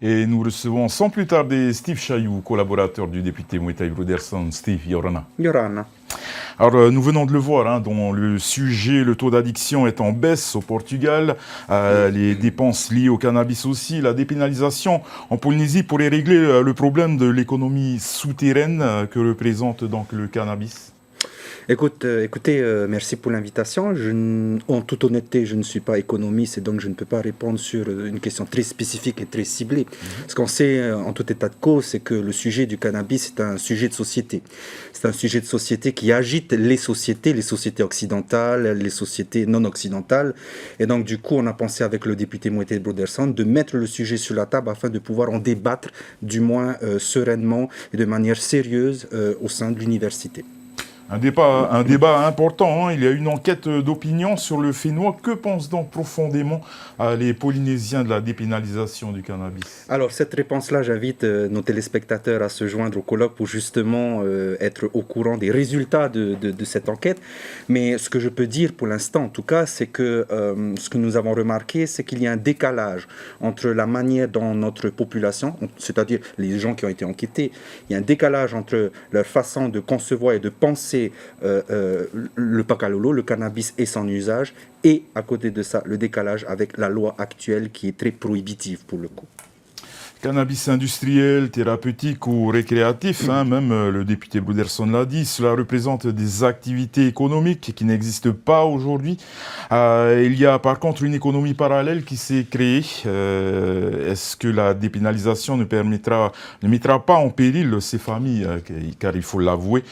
Et nous recevons sans plus tarder Steve Chayou, collaborateur du député Moitaï Broderson. Steve, Yorana. Yorana. Alors, nous venons de le voir, dont le sujet, le taux d'addiction est en baisse au Portugal, les dépenses liées au cannabis aussi, la dépénalisation en Polynésie pourrait régler le problème de l'économie souterraine que représente donc le cannabis. Écoutez, merci pour l'invitation. En toute honnêteté, je ne suis pas économiste et donc je ne peux pas répondre sur une question très spécifique et très ciblée. Ce qu'on sait en tout état de cause, c'est que le sujet du cannabis est un sujet de société. C'est un sujet de société qui agite les sociétés occidentales, les sociétés non occidentales. Et donc du coup, on a pensé avec le député Moitaï Broderson de mettre le sujet sur la table afin de pouvoir en débattre du moins sereinement et de manière sérieuse au sein de l'université. Un débat important, il y a une enquête d'opinion sur le Fénois. Que pensent donc profondément les Polynésiens de la dépénalisation du cannabis? Alors cette réponse-là, j'invite nos téléspectateurs à se joindre au colloque pour justement être au courant des résultats de cette enquête. Mais ce que je peux dire pour l'instant, en tout cas, c'est que ce que nous avons remarqué, c'est qu'il y a un décalage entre la manière dont notre population, c'est-à-dire les gens qui ont été enquêtés, il y a un décalage entre leur façon de concevoir et de penser le pakalolo, le cannabis et son usage, et à côté de ça, le décalage avec la loi actuelle qui est très prohibitive pour le coup. Cannabis industriel, thérapeutique ou récréatif, même le député Broderson l'a dit, cela représente des activités économiques qui n'existent pas aujourd'hui. Il y a par contre une économie parallèle qui s'est créée. Est-ce que la dépénalisation ne mettra pas en péril ces familles, car il faut l'avouer,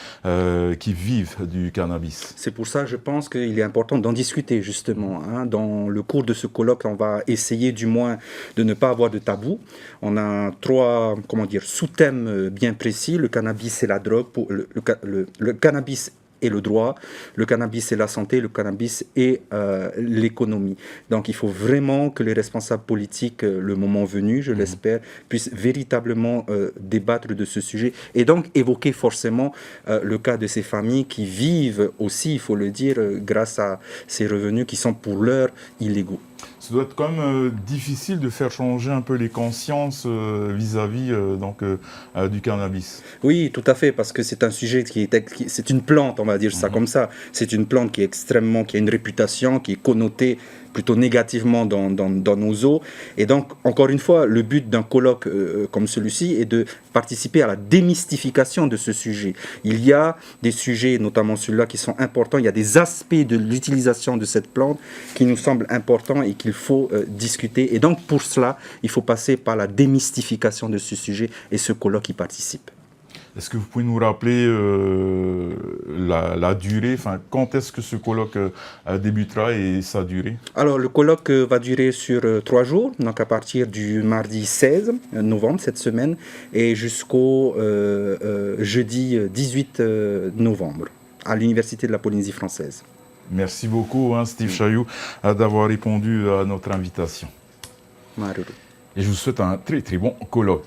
qui vivent du cannabis? C'est pour ça, je pense qu'il est important d'en discuter justement. Dans le cours de ce colloque, on va essayer du moins de ne pas avoir de tabou. On a trois sous-thèmes bien précis. Le cannabis et la drogue, le cannabis et le droit, le cannabis et la santé, le cannabis et l'économie. Donc il faut vraiment que les responsables politiques, le moment venu, je l'espère, puissent véritablement débattre de ce sujet et donc évoquer forcément le cas de ces familles qui vivent aussi, il faut le dire, grâce à ces revenus qui sont pour l'heure illégaux. Ça doit être quand même difficile de faire changer un peu les consciences vis-à-vis du cannabis. Oui, tout à fait, parce que c'est un sujet c'est une plante, on va dire ça comme ça. C'est une plante qui a une réputation, qui est connotée plutôt négativement dans nos eaux. Et donc, encore une fois, le but d'un colloque comme celui-ci est de participer à la démystification de ce sujet. Il y a des sujets, notamment celui-là, qui sont importants. Il y a des aspects de l'utilisation de cette plante qui nous semblent importants et qu'il faut discuter. Et donc, pour cela, il faut passer par la démystification de ce sujet et ce colloque y participe. Est-ce que vous pouvez nous rappeler la durée, quand est-ce que ce colloque débutera et sa durée? Alors, le colloque va durer sur 3 jours, donc à partir du mardi 16 novembre, cette semaine, et jusqu'au jeudi 18 novembre, à l'Université de la Polynésie française. Merci beaucoup, Steve Chayou, d'avoir répondu à notre invitation. Maruru. Et je vous souhaite un très très bon colloque.